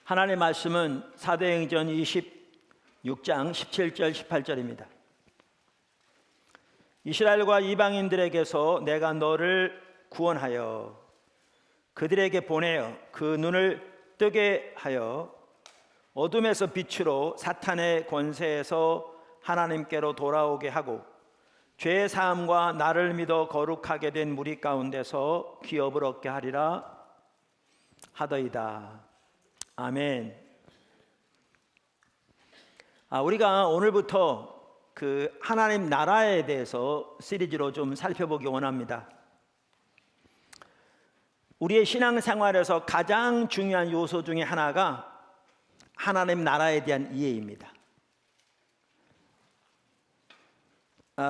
하나님의 말씀은 사도행전 26장 17절 18절입니다. 이스라엘과 이방인들에게서 내가 너를 구원하여 그들에게 보내어 그 눈을 뜨게 하여 어둠에서 빛으로 사탄의 권세에서 하나님께로 돌아오게 하고 죄의 사함과 나를 믿어 거룩하게 된 무리 가운데서 기업을 얻게 하리라 하더이다. 아멘. 우리가 오늘부터 그 하나님 나라에 대해서 시리즈로 좀 살펴보기 원합니다. 우리의 신앙생활에서 가장 중요한 요소 중에 하나가 하나님 나라에 대한 이해입니다.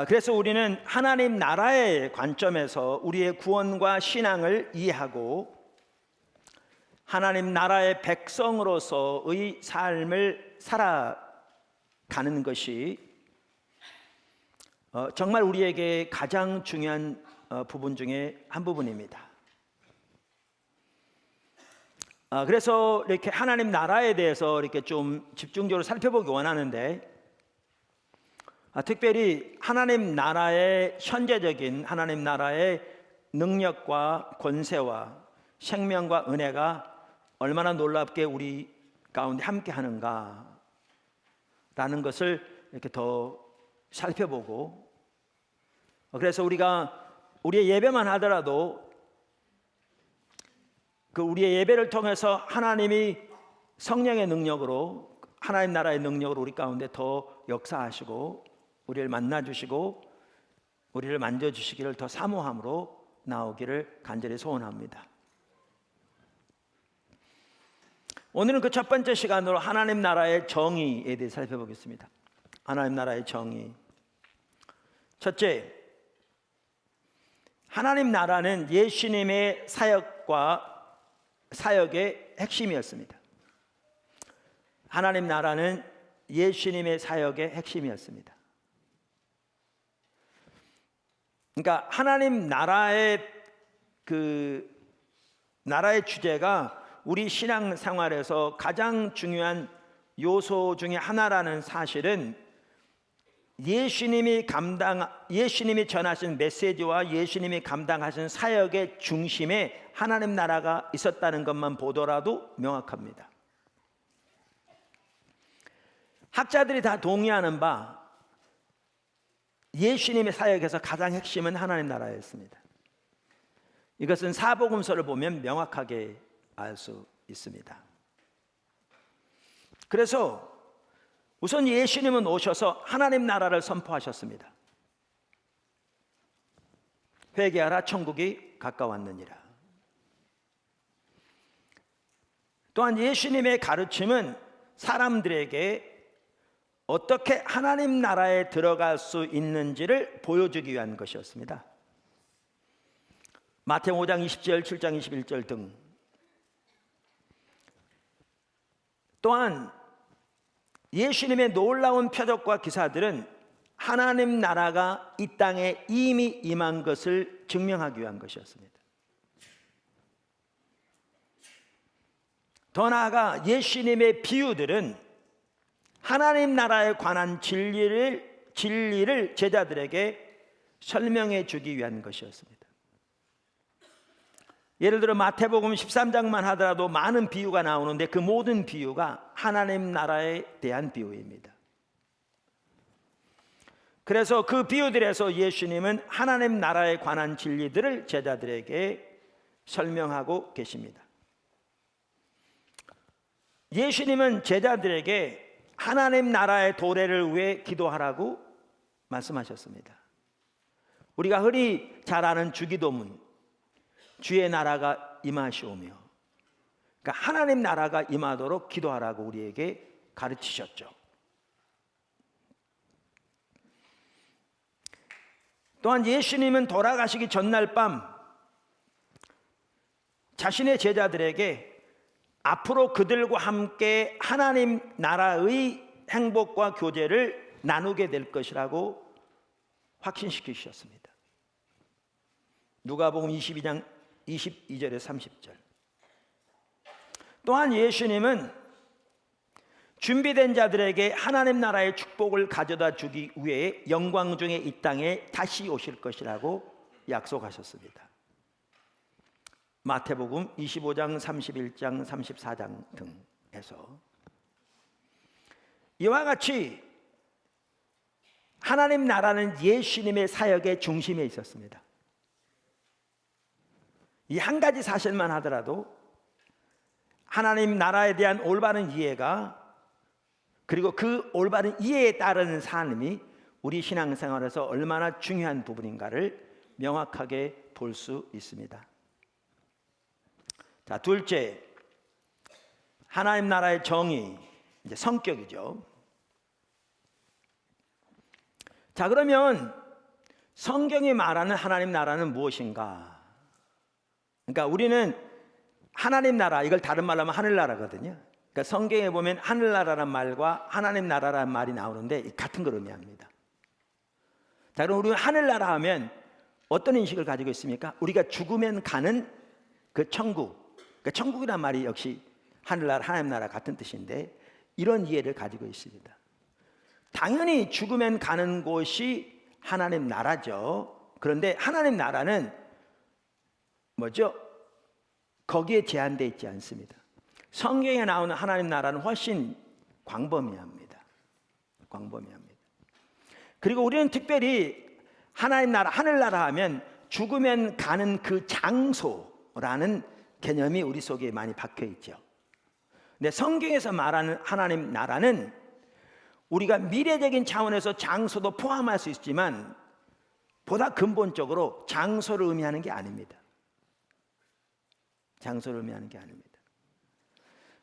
그래서 우리는 하나님 나라의 관점에서 우리의 구원과 신앙을 이해하고 하나님 나라의 백성으로서의 삶을 살아가는 것이 정말 우리에게 가장 중요한 부분 중에 한 부분입니다. 그래서 이렇게 하나님 나라에 대해서 이렇게 좀 집중적으로 살펴보기 원하는데, 특별히 하나님 나라의 현재적인 하나님 나라의 능력과 권세와 생명과 은혜가 얼마나 놀랍게 우리 가운데 함께 하는가 라는 것을 이렇게 더 살펴보고, 그래서 우리가 우리의 예배만 하더라도 그 우리의 예배를 통해서 하나님이 성령의 능력으로 하나님 나라의 능력으로 우리 가운데 더 역사하시고 우리를 만나주시고 우리를 만져주시기를 더 사모함으로 나오기를 간절히 소원합니다. 오늘은 그 첫 번째 시간으로 하나님 나라의 정의에 대해 살펴보겠습니다. 하나님 나라의 정의. 첫째, 하나님 나라는 예수님의 사역의 핵심이었습니다. 하나님 나라는 예수님의 사역의 핵심이었습니다. 그러니까 하나님 나라의 나라의 주제가 우리 신앙생활에서 가장 중요한 요소 중에 하나라는 사실은 예수님이 전하신 메시지와 예수님이 감당하신 사역의 중심에 하나님 나라가 있었다는 것만 보더라도 명확합니다. 학자들이 다 동의하는 바 예수님의 사역에서 가장 핵심은 하나님 나라였습니다. 이것은 사복음서를 보면 명확하게 알 수 있습니다. 그래서 우선 예수님은 오셔서 하나님 나라를 선포하셨습니다. 회개하라, 천국이 가까웠느니라. 또한 예수님의 가르침은 사람들에게 어떻게 하나님 나라에 들어갈 수 있는지를 보여주기 위한 것이었습니다. 마태복음 5장 20절, 7장 21절 등. 또한 예수님의 놀라운 표적과 기사들은 하나님 나라가 이 땅에 이미 임한 것을 증명하기 위한 것이었습니다. 더 나아가 예수님의 비유들은 하나님 나라에 관한 진리를 제자들에게 설명해 주기 위한 것이었습니다. 예를 들어 마태복음 13장만 하더라도 많은 비유가 나오는데 그 모든 비유가 하나님 나라에 대한 비유입니다. 그래서 그 비유들에서 예수님은 하나님 나라에 관한 진리들을 제자들에게 설명하고 계십니다. 예수님은 제자들에게 하나님 나라의 도래를 위해 기도하라고 말씀하셨습니다. 우리가 흔히 잘 아는 주기도문, 주의 나라가 임하시오며, 그러니까 하나님 나라가 임하도록 기도하라고 우리에게 가르치셨죠. 또한 예수님은 돌아가시기 전날 밤 자신의 제자들에게 앞으로 그들과 함께 하나님 나라의 행복과 교제를 나누게 될 것이라고 확신시키셨습니다. 누가복음 22장 22절에 30절. 또한 예수님은 준비된 자들에게 하나님 나라의 축복을 가져다 주기 위해 영광 중에 이 땅에 다시 오실 것이라고 약속하셨습니다. 마태복음 25장, 31장, 34장 등에서 이와 같이 하나님 나라는 예수님의 사역의 중심에 있었습니다. 이 한 가지 사실만 하더라도 하나님 나라에 대한 올바른 이해가, 그리고 그 올바른 이해에 따르는 삶이 우리 신앙생활에서 얼마나 중요한 부분인가를 명확하게 볼 수 있습니다. 자, 둘째, 하나님 나라의 정의, 이제 성격이죠. 자, 그러면 성경이 말하는 하나님 나라는 무엇인가? 그러니까 우리는 하나님 나라, 이걸 다른 말로 하면 하늘나라거든요. 그러니까 성경에 보면 하늘나라란 말과 하나님 나라란 말이 나오는데 같은 걸 의미합니다. 자, 그럼 우리는 하늘나라 하면 어떤 인식을 가지고 있습니까? 우리가 죽으면 가는 그 천국, 그러니까 천국이란 말이 역시 하늘나라, 하나님 나라 같은 뜻인데 이런 이해를 가지고 있습니다. 당연히 죽으면 가는 곳이 하나님 나라죠. 그런데 하나님 나라는 뭐죠? 거기에 제한되어 있지 않습니다. 성경에 나오는 하나님 나라는 훨씬 광범위합니다. 광범위합니다. 그리고 우리는 특별히 하나님 나라, 하늘나라 하면 죽으면 가는 그 장소라는 개념이 우리 속에 많이 박혀 있죠. 근데 성경에서 말하는 하나님 나라는 우리가 미래적인 차원에서 장소도 포함할 수 있지만 보다 근본적으로 장소를 의미하는 게 아닙니다. 장소를 의미하는 게 아닙니다.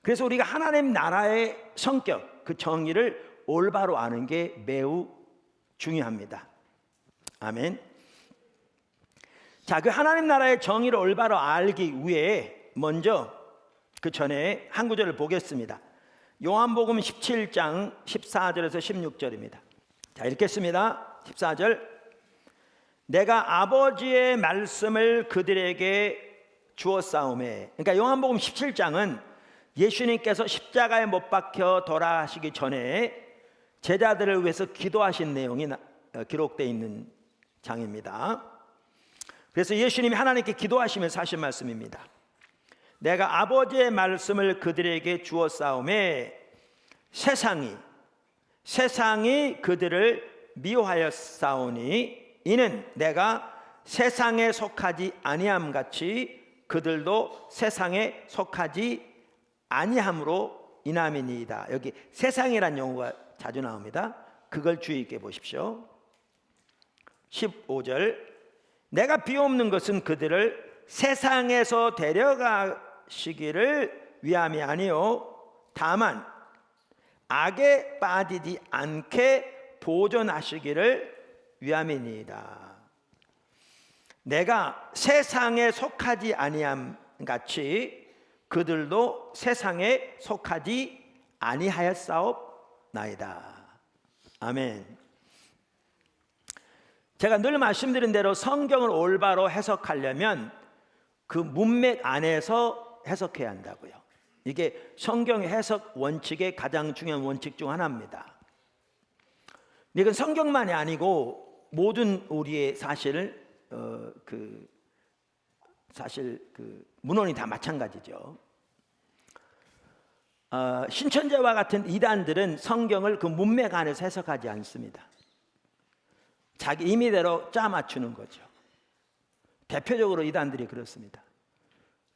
그래서 우리가 하나님 나라의 성격, 그 정의를 올바로 아는 게 매우 중요합니다. 아멘. 자, 그 하나님 나라의 정의를 올바로 알기 위해 먼저 그 전에 한 구절을 보겠습니다. 요한복음 17장 14절에서 16절입니다. 자, 읽겠습니다. 14절. 내가 아버지의 말씀을 그들에게 주었사오매. 그러니까 요한복음 17장은 예수님께서 십자가에 못 박혀 돌아가시기 전에 제자들을 위해서 기도하신 내용이 기록되어 있는 장입니다. 그래서 예수님이 하나님께 기도하시면서 하신 말씀입니다. 내가 아버지의 말씀을 그들에게 주었사오매 세상이 그들을 미워하였사오니 이는 내가 세상에 속하지 아니함 같이 그들도 세상에 속하지 아니함으로 인함이니이다. 여기 세상이란 용어가 자주 나옵니다. 그걸 주의 있게 보십시오. 15절. 내가 비옵는 것은 그들을 세상에서 데려가시기를 위함이 아니요 다만 악에 빠지지 않게 보존하시기를 위함이니이다. 내가 세상에 속하지 아니함 같이 그들도 세상에 속하지 아니하였사옵나이다. 아멘. 제가 늘 말씀드린 대로 성경을 올바로 해석하려면 그 문맥 안에서 해석해야 한다고요. 이게 성경의 해석 원칙의 가장 중요한 원칙 중 하나입니다. 이건 성경만이 아니고 모든 우리의 문헌이 다 마찬가지죠. 신천지와 같은 이단들은 성경을 그 문맥 안에서 해석하지 않습니다. 자기 임의대로 짜 맞추는 거죠. 대표적으로 이단들이 그렇습니다.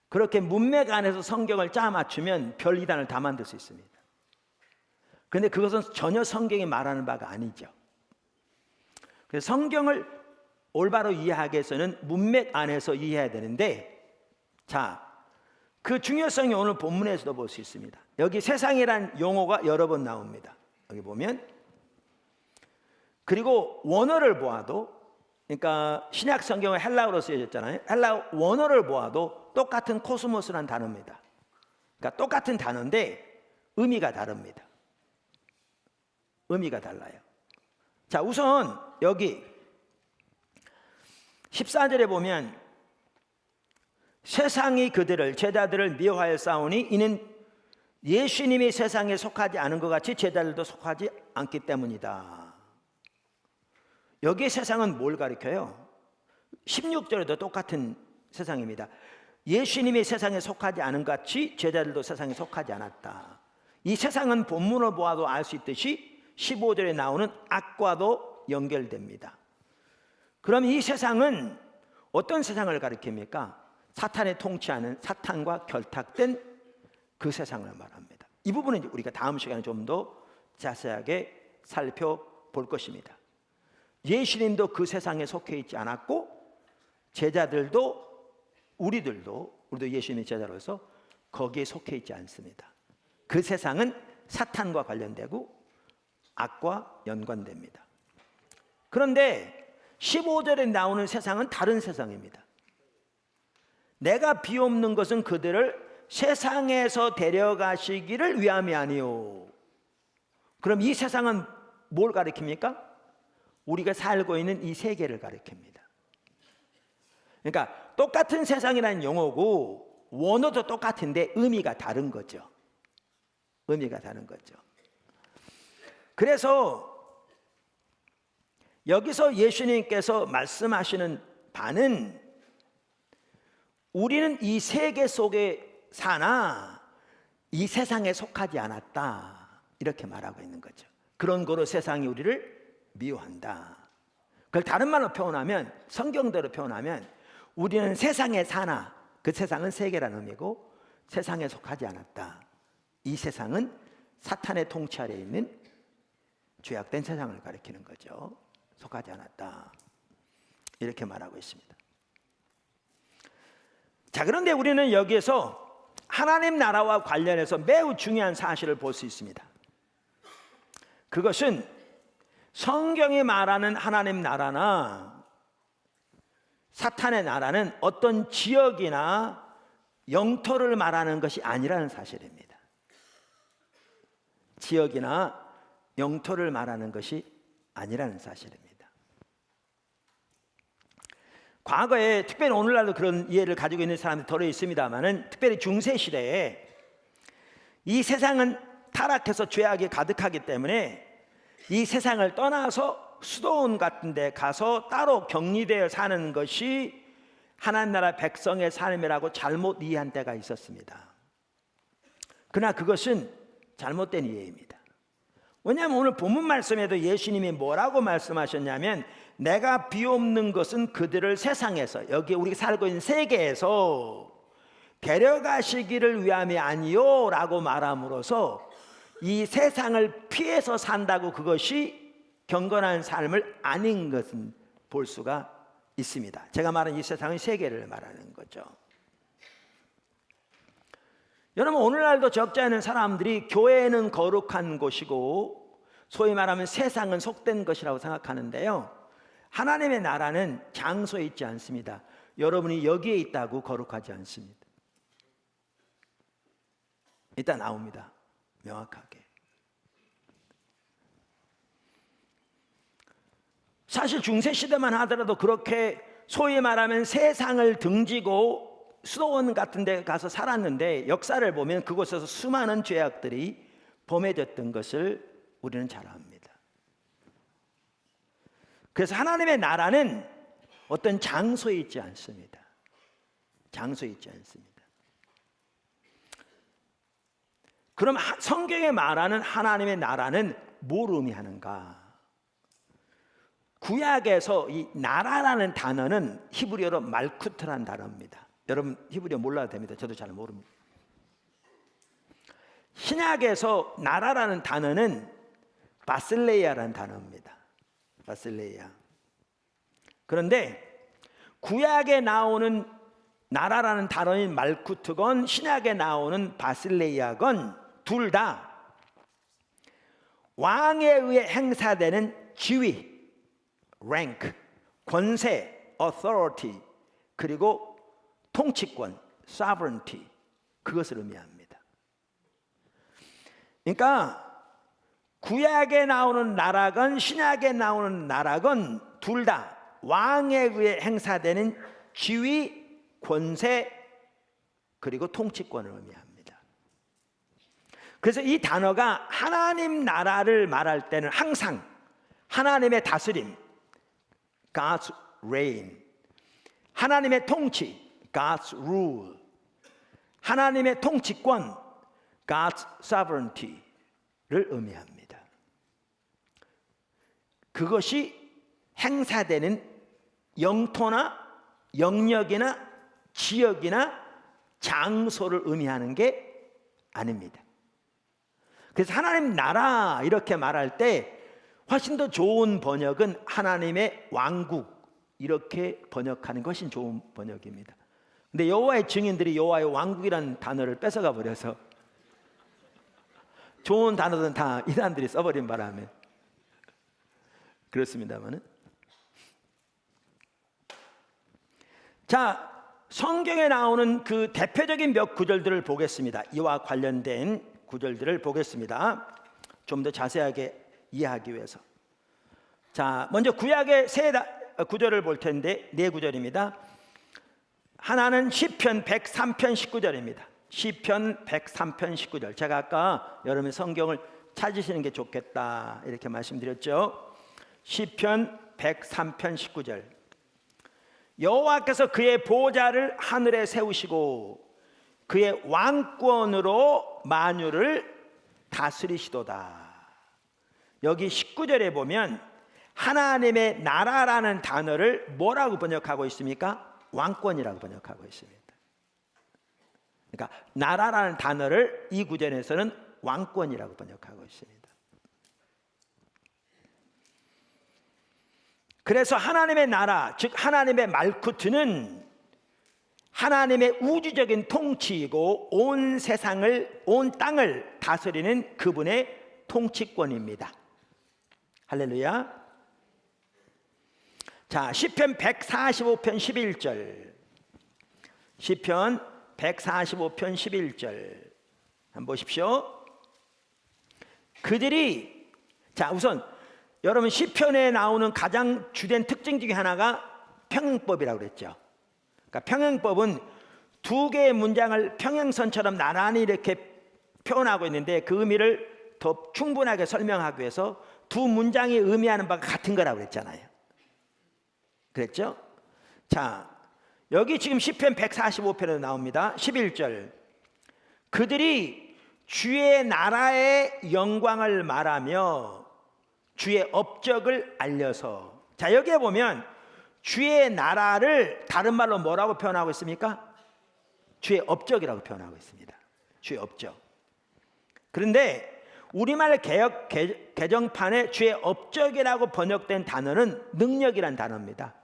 그렇게 문맥 안에서 성경을 짜 맞추면 별 이단을 다 만들 수 있습니다. 그런데 그것은 전혀 성경이 말하는 바가 아니죠. 그래서 성경을 올바로 이해하기 위해서는 문맥 안에서 이해해야 되는데, 자, 그 중요성이 오늘 본문에서도 볼 수 있습니다. 여기 세상이란 용어가 여러 번 나옵니다. 여기 보면, 그리고 원어를 보아도, 그러니까 신약 성경은 헬라어로 쓰여졌잖아요. 헬라어 원어를 보아도 똑같은 코스모스란 단어입니다. 그러니까 똑같은 단어인데 의미가 다릅니다. 의미가 달라요. 자, 우선 여기 14절에 보면 세상이 그들을 제자들을 미워하여 싸우니 이는 예수님이 세상에 속하지 않은 것 같이 제자들도 속하지 않기 때문이다. 여기에 세상은 뭘 가리켜요? 16절에도 똑같은 세상입니다. 예수님이 세상에 속하지 않은 것 같이 제자들도 세상에 속하지 않았다. 이 세상은 본문을 보아도 알 수 있듯이 15절에 나오는 악과도 연결됩니다. 그럼 이 세상은 어떤 세상을 가리킵니까? 사탄의 통치하는, 사탄과 결탁된 그 세상을 말합니다. 이 부분은 우리가 다음 시간에 좀 더 자세하게 살펴볼 것입니다. 예수님도 그 세상에 속해 있지 않았고, 제자들도 우리도 예수님의 제자로서 거기에 속해 있지 않습니다. 그 세상은 사탄과 관련되고 악과 연관됩니다. 그런데 15절에 나오는 세상은 다른 세상입니다. 내가 비옵는 것은 그들을 세상에서 데려가시기를 위함이 아니요. 그럼 이 세상은 뭘 가리킵니까? 우리가 살고 있는 이 세계를 가리킵니다. 그러니까 똑같은 세상이라는 용어고 원어도 똑같은데 의미가 다른 거죠. 의미가 다른 거죠. 그래서 여기서 예수님께서 말씀하시는 바는 우리는 이 세계 속에 사나 이 세상에 속하지 않았다, 이렇게 말하고 있는 거죠. 그런 거로 세상이 우리를 미워한다. 그걸 다른 말로 표현하면, 성경대로 표현하면 우리는 세상에 사나 그 세상은 세계라는 의미고 세상에 속하지 않았다. 이 세상은 사탄의 통치 아래에 있는 죄악된 세상을 가리키는 거죠. 속하지 않았다, 이렇게 말하고 있습니다. 자, 그런데 우리는 여기에서 하나님 나라와 관련해서 매우 중요한 사실을 볼 수 있습니다. 그것은 성경이 말하는 하나님 나라나 사탄의 나라는 어떤 지역이나 영토를 말하는 것이 아니라는 사실입니다. 지역이나 영토를 말하는 것이 아니라는 사실입니다. 과거에, 특별히 오늘날도 그런 이해를 가지고 있는 사람들이 덜어 있습니다만은, 특별히 중세시대에 이 세상은 타락해서 죄악이 가득하기 때문에 이 세상을 떠나서 수도원 같은 데 가서 따로 격리되어 사는 것이 하나님 나라 백성의 삶이라고 잘못 이해한 때가 있었습니다. 그러나 그것은 잘못된 이해입니다. 왜냐하면 오늘 본문 말씀에도 예수님이 뭐라고 말씀하셨냐면, 내가 비옵는 것은 그들을 세상에서, 여기 우리가 살고 있는 세계에서 데려가시기를 위함이 아니요 라고 말함으로써 이 세상을 피해서 산다고 그것이 경건한 삶을 아닌 것은 볼 수가 있습니다. 제가 말하는 이 세상은 세계를 말하는 거죠. 여러분, 오늘날도 적지 않은 사람들이 교회는 거룩한 곳이고 소위 말하면 세상은 속된 것이라고 생각하는데요, 하나님의 나라는 장소에 있지 않습니다. 여러분이 여기에 있다고 거룩하지 않습니다. 일단 나옵니다, 명확하게. 사실 중세시대만 하더라도 그렇게 소위 말하면 세상을 등지고 수도원 같은 데 가서 살았는데, 역사를 보면 그곳에서 수많은 죄악들이 범해졌던 것을 우리는 잘 압니다. 그래서 하나님의 나라는 어떤 장소에 있지 않습니다. 장소에 있지 않습니다. 그럼 성경에 말하는 하나님의 나라는 뭘 의미하는가? 구약에서 이 나라라는 단어는 히브리어로 말쿠트라는 단어입니다. 여러분 히브리어 몰라도 됩니다. 저도 잘 모릅니다. 신약에서 나라라는 단어는 바실레이아라는 단어입니다. 바실레이아. 그런데 구약에 나오는 나라라는 단어인 말쿠트건 신약에 나오는 바실레이아건 둘 다 왕에 의해 행사되는 지위, rank, 권세, authority, 그리고 통치권, sovereignty, 그것을 의미합니다. 그러니까 구약에 나오는 나라건 신약에 나오는 나라건 둘 다 왕에 의해 행사되는 지위, 권세, 그리고 통치권을 의미합니다. 그래서 이 단어가 하나님 나라를 말할 때는 항상 하나님의 다스림, God's reign, 하나님의 통치, God's rule, 하나님의 통치권, God's sovereignty를 의미합니다. 그것이 행사되는 영토나 영역이나 지역이나 장소를 의미하는 게 아닙니다. 그래서 하나님 나라 이렇게 말할 때 훨씬 더 좋은 번역은 하나님의 왕국 이렇게 번역하는 것이 좋은 번역입니다. 근데 여호와의 증인들이 여호와의 왕국이라는 단어를 뺏어가 버려서 좋은 단어들은 다 이단들이 써버린 바람에 그렇습니다만은, 자, 성경에 나오는 그 대표적인 몇 구절들을 보겠습니다. 이와 관련된 구절들을 보겠습니다. 좀 더 자세하게 이해하기 위해서. 자, 먼저 구약의 세 구절을 볼 텐데 네 구절입니다. 하나는 시편 103편 19절입니다. 시편 103편 19절. 제가 아까 여러분이 성경을 찾으시는 게 좋겠다 이렇게 말씀드렸죠. 시편 103편 19절. 여호와께서 그의 보좌를 하늘에 세우시고 그의 왕권으로 만유를 다스리시도다. 여기 19절에 보면 하나님의 나라라는 단어를 뭐라고 번역하고 있습니까? 왕권이라고 번역하고 있습니다. 그러니까 나라라는 단어를 이 구절에서는 왕권이라고 번역하고 있습니다. 그래서 하나님의 나라, 즉 하나님의 말쿠트는 하나님의 우주적인 통치이고 온 세상을, 온 땅을 다스리는 그분의 통치권입니다. 할렐루야. 자, 시편 145편 11절. 시편 145편 11절 한번 보십시오. 그들이, 자, 우선 여러분 시편에 나오는 가장 주된 특징 중에 하나가 평행법이라고 그랬죠. 그러니까 평행법은 두 개의 문장을 평행선처럼 나란히 이렇게 표현하고 있는데 그 의미를 더 충분하게 설명하기 위해서 두 문장이 의미하는 바가 같은 거라고 그랬잖아요. 그랬죠? 자, 여기 지금 시편 145편에 나옵니다. 11절. 그들이 주의 나라의 영광을 말하며 주의 업적을 알려서. 자, 여기에 보면 주의 나라를 다른 말로 뭐라고 표현하고 있습니까? 주의 업적이라고 표현하고 있습니다. 주의 업적. 그런데 우리말 개역 개정판에 주의 업적이라고 번역된 단어는 능력이란 단어입니다.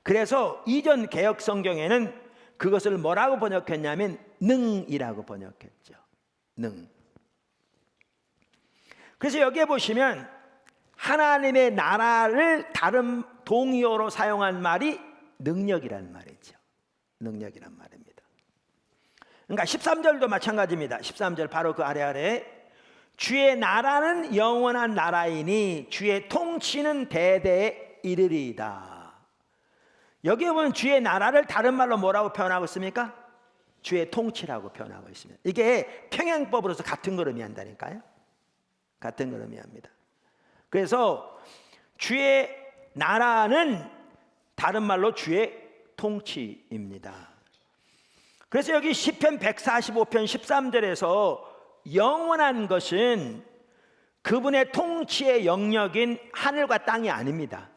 그래서 이전 개역 성경에는 그것을 뭐라고 번역했냐면 능이라고 번역했죠. 능. 그래서 여기에 보시면 하나님의 나라를 다른 동의어로 사용한 말이 능력이라는 말이죠. 능력이란 말입니다. 그러니까 13절도 마찬가지입니다. 13절 바로 그 아래 주의 나라는 영원한 나라이니 주의 통치는 대대에 이르리이다. 여기에 보면 주의 나라를 다른 말로 뭐라고 표현하고 있습니까? 주의 통치라고 표현하고 있습니다. 이게 평행법으로서 같은 걸 의미한다니까요. 같은 걸 의미합니다. 그래서 주의 나라는 다른 말로 주의 통치입니다. 그래서 여기 시편 145편 13절에서 영원한 것은 그분의 통치의 영역인 하늘과 땅이 아닙니다.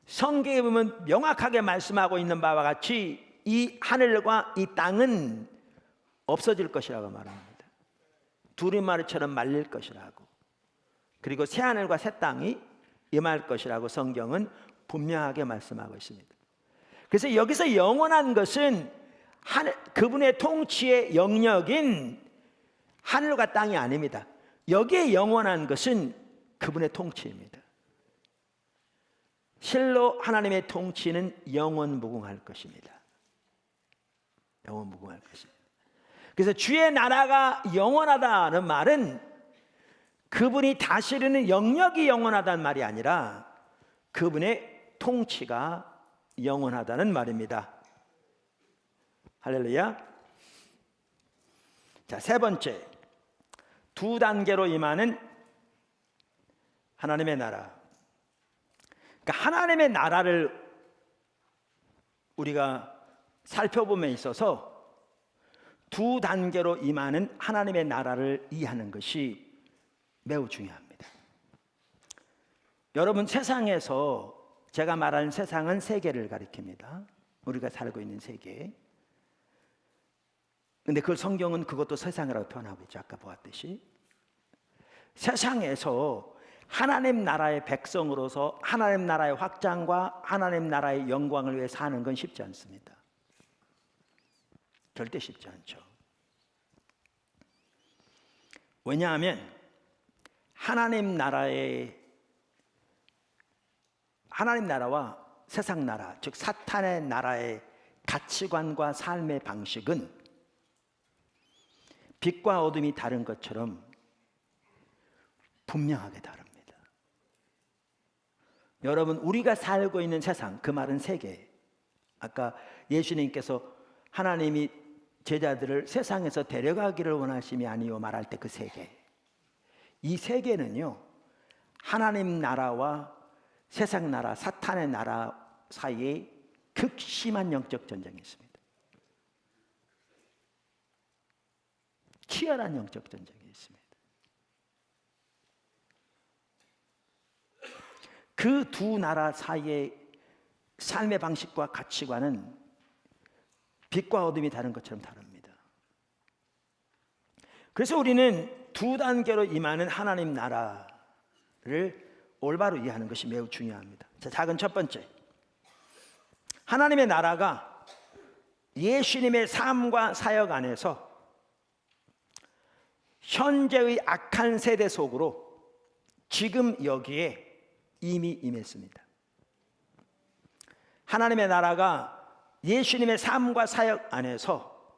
성경에 보면 명확하게 말씀하고 있는 바와 같이 이 하늘과 이 땅은 없어질 것이라고 말합니다. 두루마리처럼 말릴 것이라고. 그리고 새 하늘과 새 땅이 임할 것이라고 성경은 분명하게 말씀하고 있습니다. 그래서 여기서 영원한 것은 그분의 통치의 영역인 하늘과 땅이 아닙니다. 여기에 영원한 것은 그분의 통치입니다. 실로 하나님의 통치는 영원무궁할 것입니다. 영원무궁할 것입니다. 그래서 주의 나라가 영원하다는 말은 그분이 다스리는 영역이 영원하다는 말이 아니라 그분의 통치가 영원하다는 말입니다. 할렐루야. 자, 세 번째, 두 단계로 임하는 하나님의 나라. 그러니까 하나님의 나라를 우리가 살펴봄에 있어서 두 단계로 임하는 하나님의 나라를 이해하는 것이 매우 중요합니다. 여러분, 세상에서 제가 말하는 세상은 세계를 가리킵니다. 우리가 살고 있는 세계. 근데 그 성경은 그것도 세상이라고 표현하고 있죠. 아까 보았듯이 세상에서 하나님 나라의 백성으로서 하나님 나라의 확장과 하나님 나라의 영광을 위해 사는 건 쉽지 않습니다. 절대 쉽지 않죠. 왜냐하면 하나님 나라와 세상 나라, 즉 사탄의 나라의 가치관과 삶의 방식은 빛과 어둠이 다른 것처럼 분명하게 다릅니다. 여러분, 우리가 살고 있는 세상, 그 말은 세계. 아까 예수님께서 하나님이 제자들을 세상에서 데려가기를 원하심이 아니요 말할 때 그 세계. 이 세계는요, 하나님 나라와 세상 나라, 사탄의 나라 사이에 극심한 영적 전쟁이 있습니다. 치열한 영적 전쟁이 있습니다. 그 두 나라 사이의 삶의 방식과 가치관은 빛과 어둠이 다른 것처럼 다릅니다. 그래서 우리는 두 단계로 임하는 하나님 나라를 올바로 이해하는 것이 매우 중요합니다. 자, 작은 첫 번째, 하나님의 나라가 예수님의 삶과 사역 안에서 현재의 악한 세대 속으로 지금 여기에 이미 임했습니다. 하나님의 나라가 예수님의 삶과 사역 안에서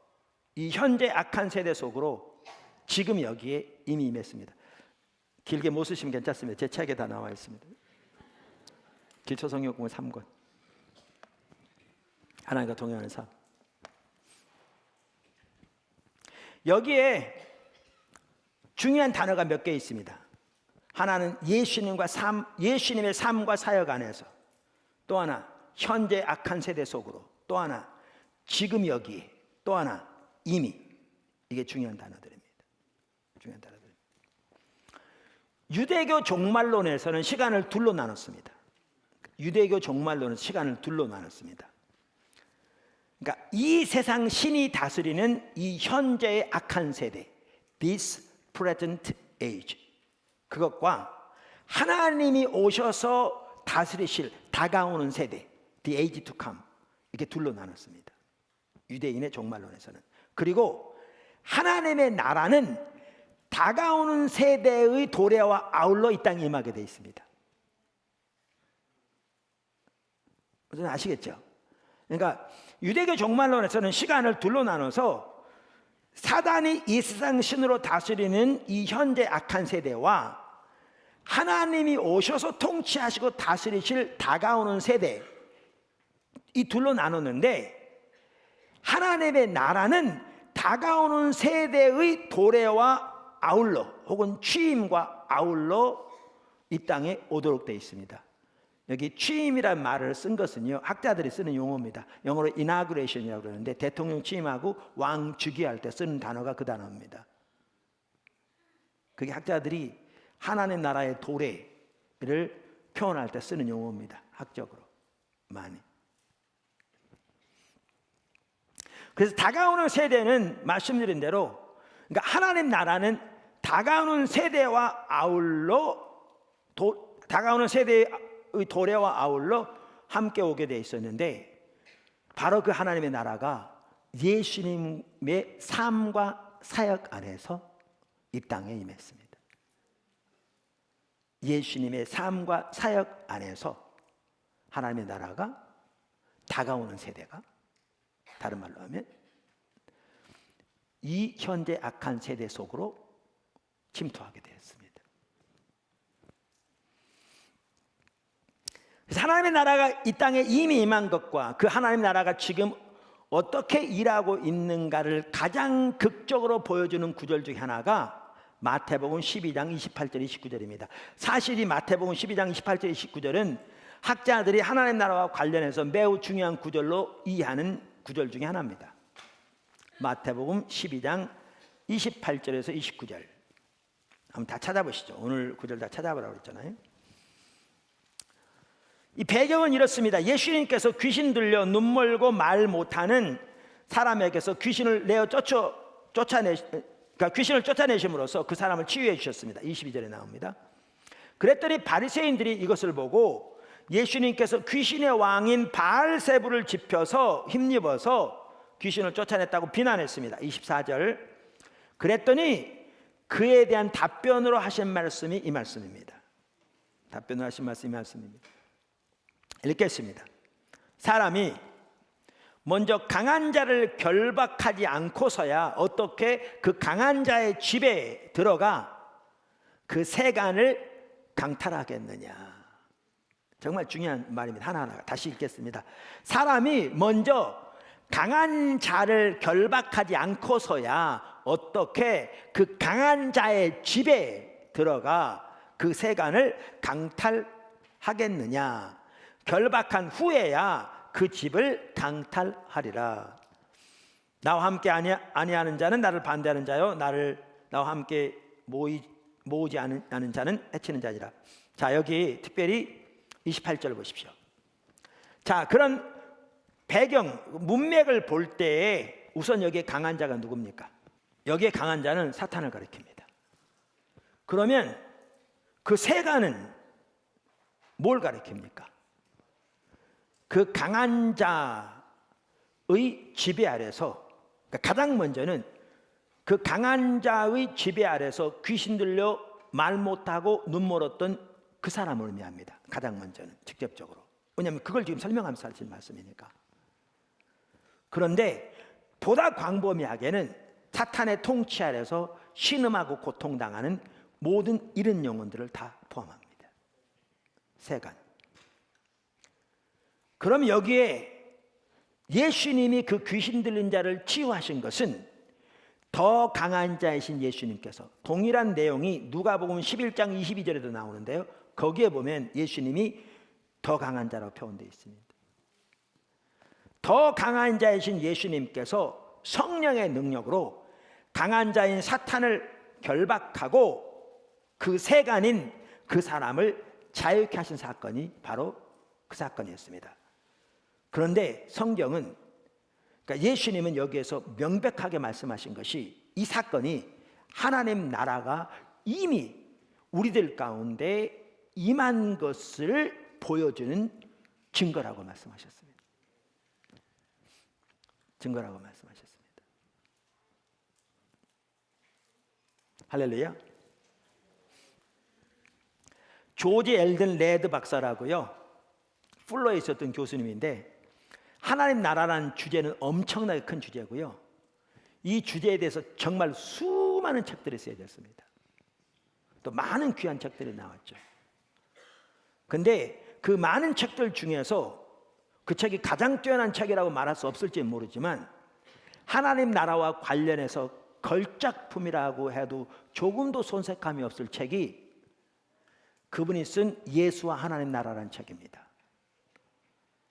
이 현재 악한 세대 속으로 지금 여기에 이미 임했습니다. 길게 못 쓰시면 괜찮습니다. 제 책에 다 나와 있습니다. 기초성경 공부 3권. 하나님과 동행하는 삶. 여기에 중요한 단어가 몇 개 있습니다. 하나는 예수님의 삶과 사역 안에서, 또 하나 현재 악한 세대 속으로, 또 하나 지금 여기에, 또 하나 이미. 이게 중요한 단어들입니다. 중요한 단어들. 유대교 종말론에서는 시간을 둘로 나눴습니다. 유대교 종말론은 시간을 둘로 나눴습니다. 그러니까 이 세상 신이 다스리는 이 현재의 악한 세대, this present age, 그것과 하나님이 오셔서 다스리실 다가오는 세대, the age to come, 이렇게 둘로 나눴습니다. 유대인의 종말론에서는. 그리고 하나님의 나라는 다가오는 세대의 도래와 아울러 이 땅에 임하게 되어 있습니다. 무슨 아시겠죠? 그러니까 유대교 종말론에서는 시간을 둘로 나눠서 사단이 이 세상 신으로 다스리는 이 현재 악한 세대와 하나님이 오셔서 통치하시고 다스리실 다가오는 세대, 이 둘로 나눴는데, 하나님의 나라는 다가오는 세대의 도래와 아울러 혹은 취임과 아울러 이 땅에 오도록 되어 있습니다. 여기 취임이라는 말을 쓴 것은요, 학자들이 쓰는 용어입니다. 영어로 inauguration이라고 그러는데 대통령 취임하고 왕 즉위할 때 쓰는 단어가 그 단어입니다. 그게 학자들이 하나님 나라의 도래를 표현할 때 쓰는 용어입니다. 학적으로 많이. 그래서 다가오는 세대는 말씀드린 대로, 그러니까 하나님 나라는 다가오는 세대와 아울러 다가오는 세대의 도래와 아울러 함께 오게 돼 있었는데, 바로 그 하나님의 나라가 예수님의 삶과 사역 안에서 이 땅에 임했습니다. 예수님의 삶과 사역 안에서 하나님의 나라가 다가오는 세대가, 다른 말로 하면 이 현재 악한 세대 속으로 침투하게 되었습니다. 그래서 하나님의 나라가 이 땅에 이미 임한 것과 그 하나님의 나라가 지금 어떻게 일하고 있는가를 가장 극적으로 보여주는 구절 중에 하나가 마태복음 12장 28절 29절입니다. 사실 이 마태복음 12장 28절 29절은 학자들이 하나님 나라와 관련해서 매우 중요한 구절로 이해하는 구절 중에 하나입니다. 마태복음 12장 28절에서 29절 한번 다 찾아보시죠. 오늘 구절 다 찾아보라고 그랬잖아요. 이 배경은 이렇습니다. 예수님께서 귀신 들려 눈멀고 말 못하는 사람에게서 귀신을 귀신을 쫓아내심으로써 그 사람을 치유해 주셨습니다. 22절에 나옵니다. 그랬더니 바리새인들이 이것을 보고 예수님께서 귀신의 왕인 바알세불을 짚어서 힘입어서 귀신을 쫓아냈다고 비난했습니다. 24절. 그랬더니 그에 대한 답변으로 하신 말씀이 이 말씀입니다. 답변으로 하신 말씀이 이 말씀입니다. 읽겠습니다. 사람이 먼저 강한 자를 결박하지 않고서야 어떻게 그 강한 자의 집에 들어가 그 세간을 강탈하겠느냐. 정말 중요한 말입니다. 하나하나 다시 읽겠습니다. 사람이 먼저 강한 자를 결박하지 않고서야 어떻게 그 강한 자의 집에 들어가 그 세간을 강탈하겠느냐. 결박한 후에야 그 집을 강탈하리라. 나와 함께 아니하는 자는 나를 반대하는 자요, 나와 함께 모으지 않은 자는 해치는 자니라. 자, 여기 특별히 28절 보십시오. 자, 그런 배경 문맥을 볼 때에 우선 여기에 강한 자가 누굽니까? 여기에 강한 자는 사탄을 가리킵니다. 그러면 그 세간은 뭘 가리킵니까? 그 강한 자의 지배 아래서, 그러니까 가장 먼저는 그 강한 자의 지배 아래서 귀신 들려 말 못하고 눈 멀었던 그 사람을 의미합니다. 가장 먼저는 직접적으로. 왜냐하면 그걸 지금 설명하면서 하신 말씀이니까. 그런데 보다 광범위하게는 사탄의 통치 아래서 신음하고 고통당하는 모든 이런 영혼들을 다 포함합니다. 세간. 그럼 여기에 예수님이 그 귀신 들린 자를 치유하신 것은 더 강한 자이신 예수님께서, 동일한 내용이 누가복음 11장 22절에도 나오는데요, 거기에 보면 예수님이 더 강한 자라고 표현되어 있습니다. 더 강한 자이신 예수님께서 성령의 능력으로 강한 자인 사탄을 결박하고 그 세간인 그 사람을 자유케 하신 사건이 바로 그 사건이었습니다. 그런데 성경은, 그러니까 예수님은 여기에서 명백하게 말씀하신 것이 이 사건이 하나님 나라가 이미 우리들 가운데 임한 것을 보여주는 증거라고 말씀하셨습니다. 증거라고 말씀하셨습니다. 할렐루야. 조지 엘든 레드 박사라고요, 풀러에 있었던 교수님인데, 하나님 나라라는 주제는 엄청나게 큰 주제고요, 이 주제에 대해서 정말 수많은 책들이 쓰여졌습니다. 또 많은 귀한 책들이 나왔죠. 근데 그 많은 책들 중에서 그 책이 가장 뛰어난 책이라고 말할 수 없을지 모르지만 하나님 나라와 관련해서 걸작품이라고 해도 조금도 손색함이 없을 책이 그분이 쓴 예수와 하나님 나라라는 책입니다.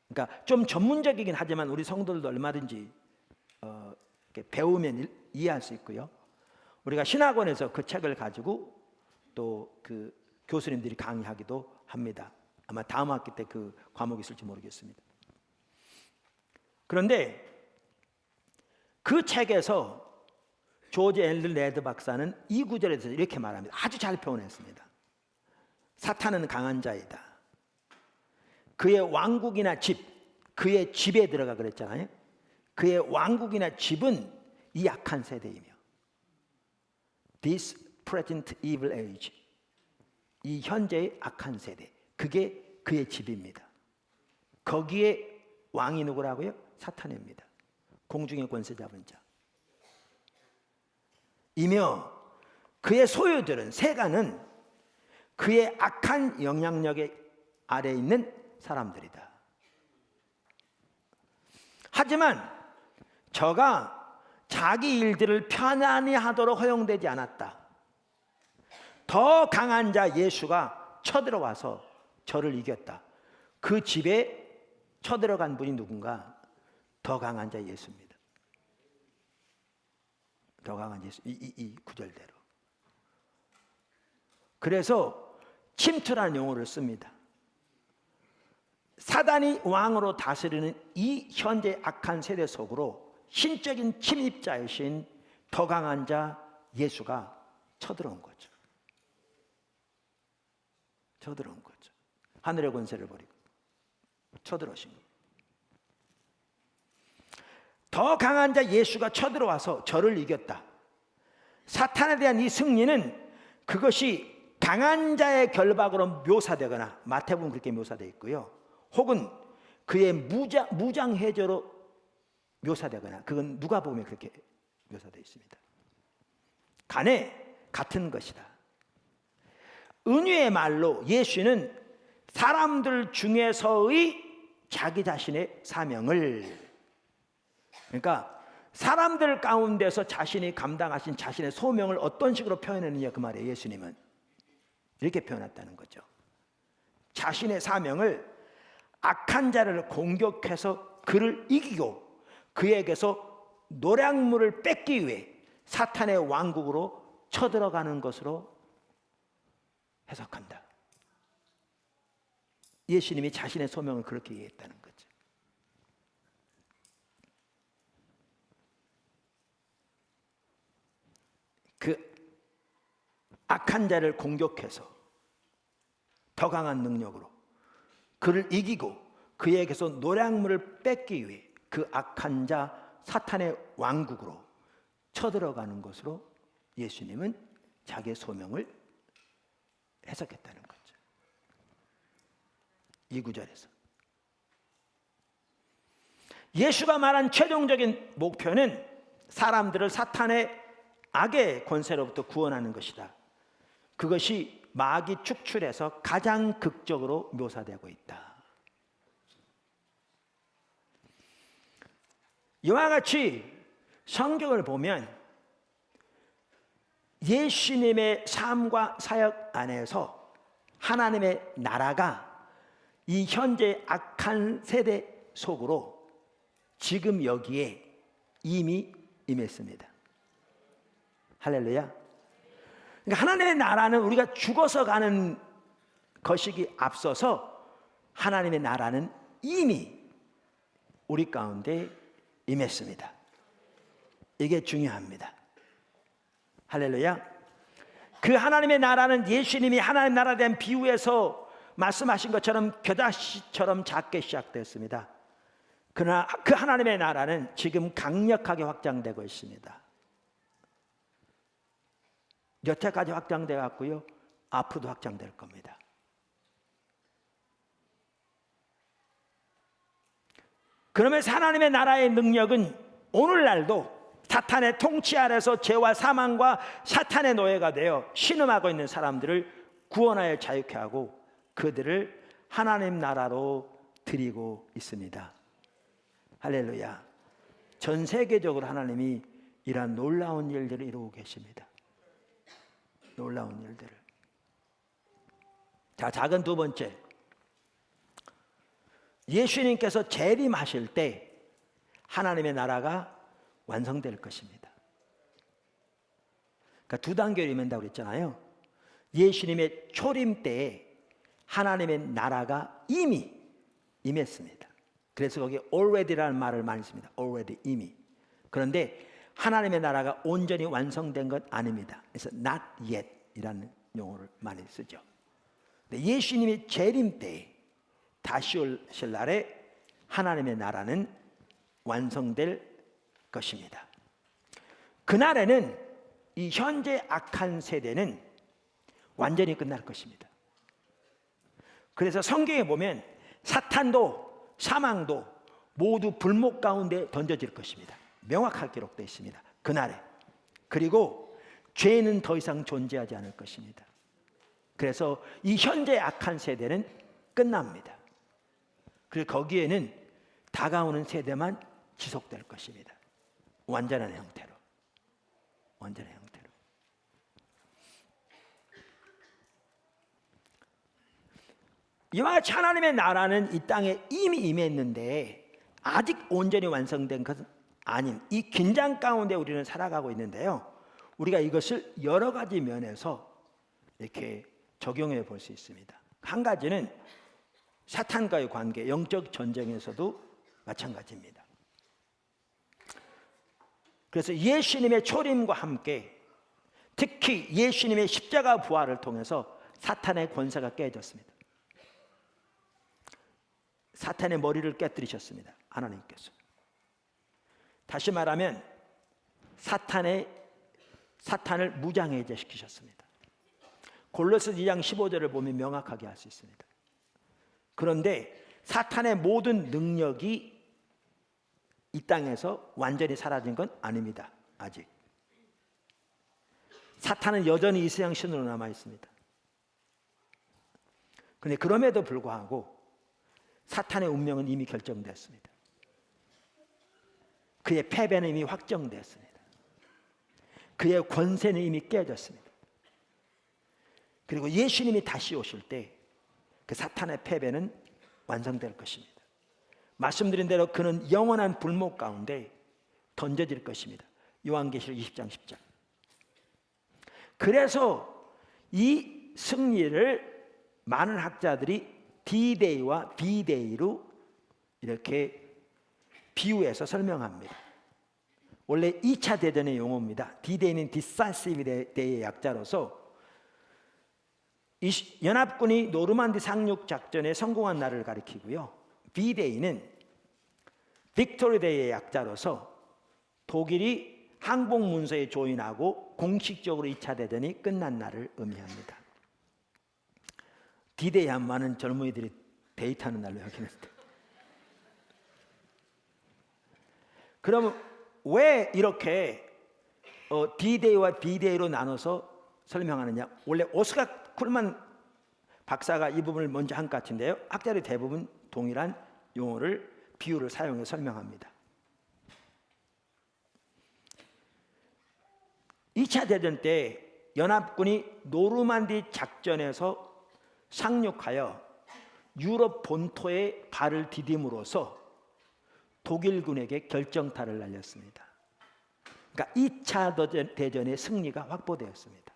그러니까 좀 전문적이긴 하지만 우리 성도들도 얼마든지 이렇게 배우면 이해할 수 있고요, 우리가 신학원에서 그 책을 가지고 또 그 교수님들이 강의하기도 합니다. 아마 다음 학기 때 그 과목이 있을지 모르겠습니다. 그런데 그 책에서 조지 엘든 레드 박사는 이 구절에 대해서 이렇게 말합니다. 아주 잘 표현했습니다. 사탄은 강한 자이다. 그의 왕국이나 집, 그의 집에 들어가 그랬잖아요. 그의 왕국이나 집은 이 약한 세대이며, This present evil age, 이 현재의 악한 세대, 그게 그의 집입니다. 거기에 왕이 누구라고요? 사탄입니다. 공중의 권세 잡은 자. 이며 그의 소유들은, 세간은 그의 악한 영향력에 아래 있는 사람들이다. 하지만 저가 자기 일들을 편안히 하도록 허용되지 않았다. 더 강한 자 예수가 쳐들어와서 저를 이겼다. 그 집에 쳐들어간 분이 누군가? 더 강한 자 예수입니다. 더 강한 예수. 이 구절대로. 그래서 침투라는 용어를 씁니다. 사단이 왕으로 다스리는 이 현재 악한 세대 속으로 신적인 침입자이신 더 강한 자 예수가 쳐들어온 거죠. 쳐들어온 거죠. 하늘의 권세를 버리고 쳐들어오신 거예요. 더 강한 자 예수가 쳐들어와서 저를 이겼다. 사탄에 대한 이 승리는 그것이 강한 자의 결박으로 묘사되거나, 마태복음 그렇게 묘사되어 있고요, 혹은 그의 무장해제로 묘사되거나, 그건 누가복음에 그렇게 묘사되어 있습니다. 간에 같은 것이다. 은유의 말로 예수는 사람들 중에서의 자기 자신의 사명을, 그러니까 사람들 가운데서 자신이 감당하신 자신의 소명을 어떤 식으로 표현했느냐 그 말이에요. 예수님은 이렇게 표현했다는 거죠. 자신의 사명을 악한 자를 공격해서 그를 이기고 그에게서 노략물을 뺏기 위해 사탄의 왕국으로 쳐들어가는 것으로 해석한다. 예수님이 자신의 소명을 그렇게 이해했다는 거죠. 그 악한 자를 공격해서 더 강한 능력으로 그를 이기고 그에게서 노략물을 뺏기 위해 그 악한 자 사탄의 왕국으로 쳐들어가는 것으로 예수님은 자기의 소명을 해석했다는 거죠. 이 구절에서 예수가 말한 최종적인 목표는 사람들을 사탄의 악의 권세로부터 구원하는 것이다. 그것이 마귀 축출에서 가장 극적으로 묘사되고 있다. 이와 같이 성경을 보면 예수님의 삶과 사역 안에서 하나님의 나라가 이 현재 악한 세대 속으로 지금 여기에 이미 임했습니다. 할렐루야. 그러니까 하나님의 나라는 우리가 죽어서 가는 것이기 앞서서 하나님의 나라는 이미 우리 가운데 임했습니다. 이게 중요합니다. 할렐루야. 그 하나님의 나라는 예수님이 하나님의 나라에 대한 비유에서 말씀하신 것처럼 겨자씨처럼 작게 시작됐습니다. 그러나 그 하나님의 나라는 지금 강력하게 확장되고 있습니다. 여태까지 확장되어 왔고요, 앞으로도 확장될 겁니다. 그러면서 하나님의 나라의 능력은 오늘날도 사탄의 통치 아래서 죄와 사망과 사탄의 노예가 되어 신음하고 있는 사람들을 구원하여 자유케 하고 그들을 하나님 나라로 드리고 있습니다. 할렐루야. 전 세계적으로 하나님이 이러한 놀라운 일들을 이루고 계십니다. 놀라운 일들을. 자, 작은 두 번째, 예수님께서 재림하실 때 하나님의 나라가 완성될 것입니다. 그러니까 두 단계로 임한다고 그랬잖아요. 예수님의 초림 때에 하나님의 나라가 이미 임했습니다. 그래서 거기 already라는 말을 많이 씁니다. already, 이미. 그런데 하나님의 나라가 온전히 완성된 것 아닙니다. 그래서 not yet 이라는 용어를 많이 쓰죠. 근데 예수님이 재림 때 다시 오실 날에 하나님의 나라는 완성될 것입니다. 그날에는 이 현재 악한 세대는 완전히 끝날 것입니다. 그래서 성경에 보면 사탄도 사망도 모두 불목 가운데 던져질 것입니다. 명확하게 기록되어 있습니다. 그날에. 그리고 죄는 더 이상 존재하지 않을 것입니다. 그래서 이 현재 악한 세대는 끝납니다. 그리고 거기에는 다가오는 세대만 지속될 것입니다. 완전한 형태로. 완전한 형태로. 이와 같이 하나님의 나라는 이 땅에 이미 임했는데 아직 온전히 완성된 것은 아닌 이 긴장 가운데 우리는 살아가고 있는데요. 우리가 이것을 여러 가지 면에서 이렇게 적용해 볼 수 있습니다. 한 가지는 사탄과의 관계, 영적 전쟁에서도 마찬가지입니다. 그래서 예수님의 초림과 함께 특히 예수님의 십자가 부활을 통해서 사탄의 권세가 깨졌습니다. 사탄의 머리를 깨뜨리셨습니다. 하나님께서. 다시 말하면 사탄을 무장해제시키셨습니다. 골로새 2장 15절을 보면 명확하게 알 수 있습니다. 그런데 사탄의 모든 능력이 이 땅에서 완전히 사라진 건 아닙니다. 아직. 사탄은 여전히 이 세상 신으로 남아 있습니다. 그런데 그럼에도 불구하고 사탄의 운명은 이미 결정됐습니다. 그의 패배는 이미 확정됐습니다. 그의 권세는 이미 깨졌습니다. 그리고 예수님이 다시 오실 때 그 사탄의 패배는 완성될 것입니다. 말씀드린 대로 그는 영원한 불목 가운데 던져질 것입니다. 요한계시록 20장 10장. 그래서 이 승리를 많은 학자들이 D-Day와 B-Day로 이렇게 비유해서 설명합니다. 원래 2차 대전의 용어입니다. D-Day는 Decisive Day의 약자로서 연합군이 노르만디 상륙 작전에 성공한 날을 가리키고요. B-Day는 Victory Day의 약자로서 독일이 항복 문서에 조인하고 공식적으로 2차 대전이 끝난 날을 의미합니다. D-Day 하면 많은 젊은이들이 데이트하는 날로 여기는데, 그러면 왜 이렇게 D-Day와 B-Day로 나눠서 설명하느냐? 원래 오스카 쿨만 박사가 이 부분을 먼저 한 것 같은데요. 학자들이 대부분 동일한 용어를 비유를 사용해 설명합니다. 2차 대전 때 연합군이 노르만디 작전에서 상륙하여 유럽 본토에 발을 디딤으로써 독일군에게 결정타를 날렸습니다. 그러니까 2차 대전의 승리가 확보되었습니다.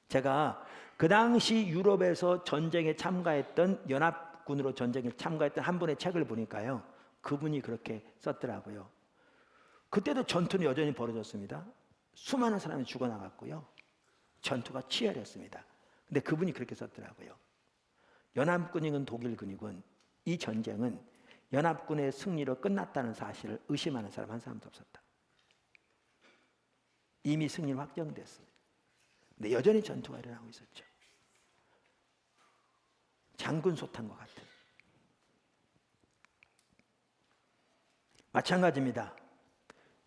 제가 그 당시 유럽에서 전쟁에 참가했던 연합군으로 전쟁에 참가했던 한 분의 책을 보니까요. 그분이 그렇게 썼더라고요. 그때도 전투는 여전히 벌어졌습니다. 수많은 사람이 죽어나갔고요. 전투가 치열했습니다. 근데 그분이 그렇게 썼더라고요. 연합군이건 독일군이건 이 전쟁은 연합군의 승리로 끝났다는 사실을 의심하는 사람 한 사람도 없었다. 이미 승리는 확정됐습니다. 근데 여전히 전투가 일어나고 있었죠. 장군 소탕과 같은. 마찬가지입니다.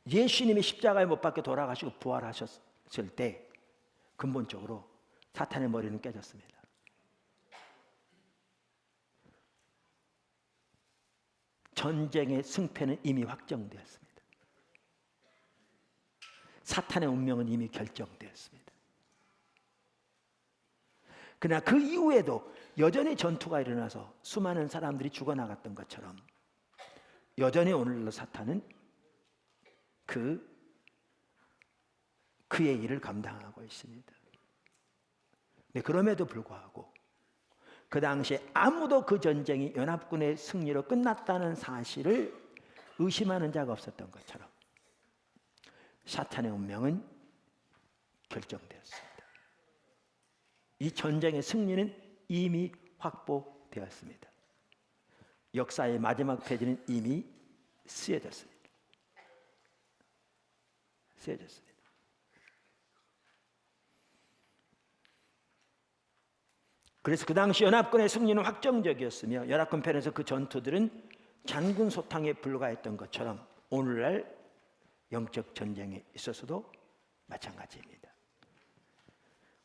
예수님이 십자가에 못 박혀 돌아가시고 부활하셨을 때 근본적으로 사탄의 머리는 깨졌습니다. 전쟁의 승패는 이미 확정되었습니다. 사탄의 운명은 이미 결정되었습니다. 그러나 그 이후에도 여전히 전투가 일어나서 수많은 사람들이 죽어나갔던 것처럼 여전히 오늘날 사탄은 그의 일을 감당하고 있습니다. 네, 그럼에도 불구하고 그 당시에 아무도 그 전쟁이 연합군의 승리로 끝났다는 사실을 의심하는 자가 없었던 것처럼 사탄의 운명은 결정되었습니다. 이 전쟁의 승리는 이미 확보되었습니다. 역사의 마지막 페이지는 이미 쓰여졌습니다. 쓰여졌습니다. 그래서 그 당시 연합군의 승리는 확정적이었으며 연합군 편에서 그 전투들은 장군 소탕에 불과했던 것처럼 오늘날 영적 전쟁에 있어서도 마찬가지입니다.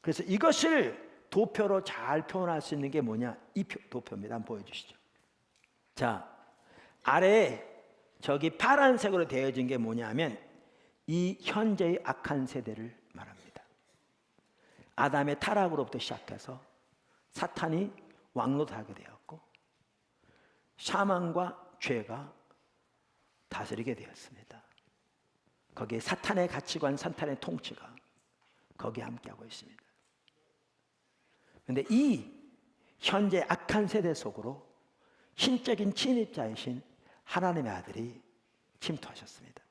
그래서 이것을 도표로 잘 표현할 수 있는 게 뭐냐? 이 도표입니다. 한번 보여주시죠. 자, 아래에 저기 파란색으로 되어진 게 뭐냐면 이 현재의 악한 세대를 말합니다. 아담의 타락으로부터 시작해서 사탄이 왕노릇하게 되었고 사망과 죄가 다스리게 되었습니다. 거기에 사탄의 가치관, 사탄의 통치가 거기에 함께하고 있습니다. 그런데 이 현재 악한 세대 속으로 신적인 침입자이신 하나님의 아들이 침투하셨습니다.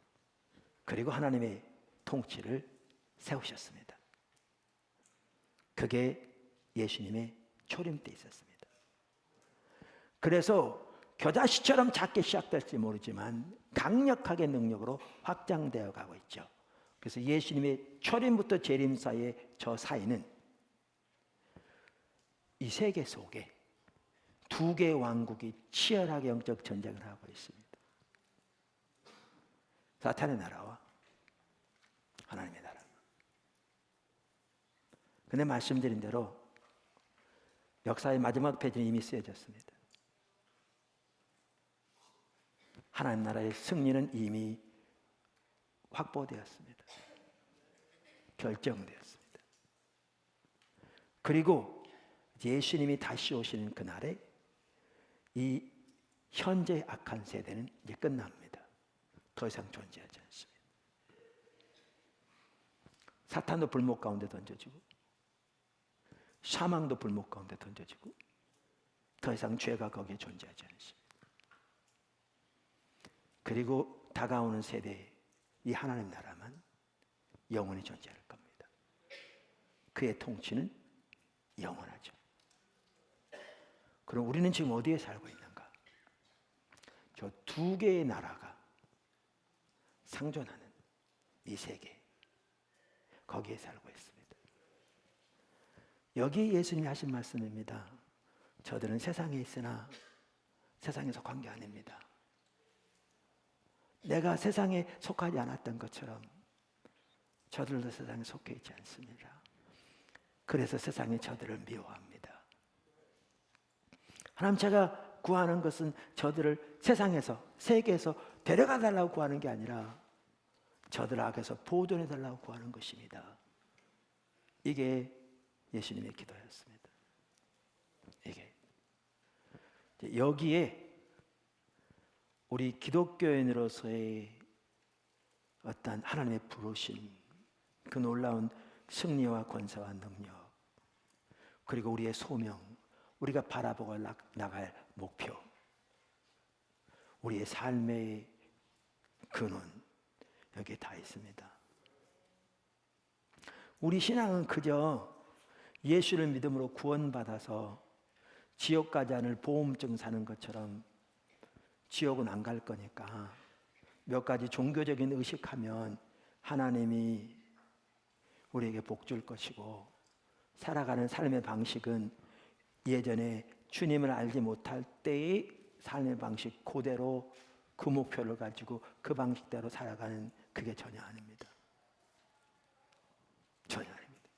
그리고 하나님의 통치를 세우셨습니다. 그게 예수님의 초림 때 있었습니다. 그래서 겨자씨처럼 작게 시작될지 모르지만 강력하게 능력으로 확장되어 가고 있죠. 그래서 예수님의 초림부터 재림 사이의 저 사이는 이 세계 속에 두 개의 왕국이 치열하게 영적 전쟁을 하고 있습니다. 사탄의 나라와 하나님의 나라. 근데 말씀드린 대로 역사의 마지막 페이지는 이미 쓰여졌습니다. 하나님 나라의 승리는 이미 확보되었습니다. 결정되었습니다. 그리고 예수님이 다시 오시는 그날에 이 현재 악한 세대는 이제 끝납니다. 더 이상 존재하지 않습니다. 사탄도 불목 가운데 던져지고 사망도 불목 가운데 던져지고 더 이상 죄가 거기에 존재하지 않습니다. 그리고 다가오는 세대에 이 하나님 나라만 영원히 존재할 겁니다. 그의 통치는 영원하죠. 그럼 우리는 지금 어디에 살고 있는가? 저 두 개의 나라가 상존하는 이 세계, 거기에 살고 있습니다. 여기 예수님이 하신 말씀입니다. 저들은 세상에 있으나 세상에 속한 게 아닙니다. 내가 세상에 속하지 않았던 것처럼 저들도 세상에 속해 있지 않습니다. 그래서 세상이 저들을 미워합니다. 하나님, 제가 구하는 것은 저들을 세상에서, 세계에서 데려가 달라고 구하는 게 아니라 저들 악에서 보존해 달라고 구하는 것입니다. 이게 예수님의 기도였습니다. 이게 여기에 우리 기독교인으로서의 어떤 하나님의 부르심, 그 놀라운 승리와 권세와 능력, 그리고 우리의 소명, 우리가 바라보고 나갈 목표, 우리의 삶의 근원, 여기에 다 있습니다. 우리 신앙은 그저 예수를 믿음으로 구원받아서 지옥 가지 않을 보험증 사는 것처럼 지옥은 안 갈 거니까 몇 가지 종교적인 의식하면 하나님이 우리에게 복 줄 것이고, 살아가는 삶의 방식은 예전에 주님을 알지 못할 때의 삶의 방식 그대로 그 목표를 가지고 그 방식대로 살아가는, 그게 전혀 아닙니다. 전혀 아닙니다.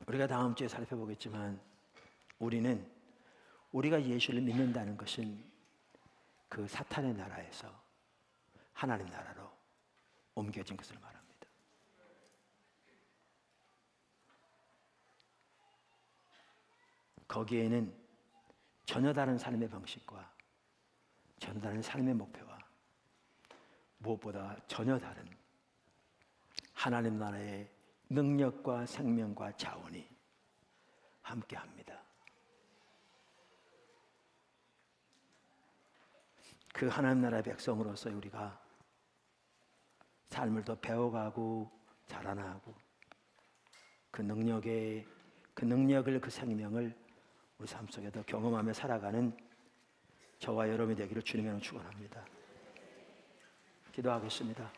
우리가 다음 주에 살펴보겠지만 우리는 우리가 예수를 믿는다는 것은 그 사탄의 나라에서 하나님 나라로 옮겨진 것을 말합니다. 거기에는 전혀 다른 삶의 방식과 전혀 다른 삶의 목표와 무엇보다 전혀 다른 하나님 나라의 능력과 생명과 자원이 함께합니다. 그 하나님 나라의 백성으로서 우리가 삶을 더 배워가고 자라나고 그 능력을, 그 생명을 우리 삶 속에 더 경험하며 살아가는 저와 여러분이 되기를 주님의 이름으로 축원합니다. 기도하겠습니다.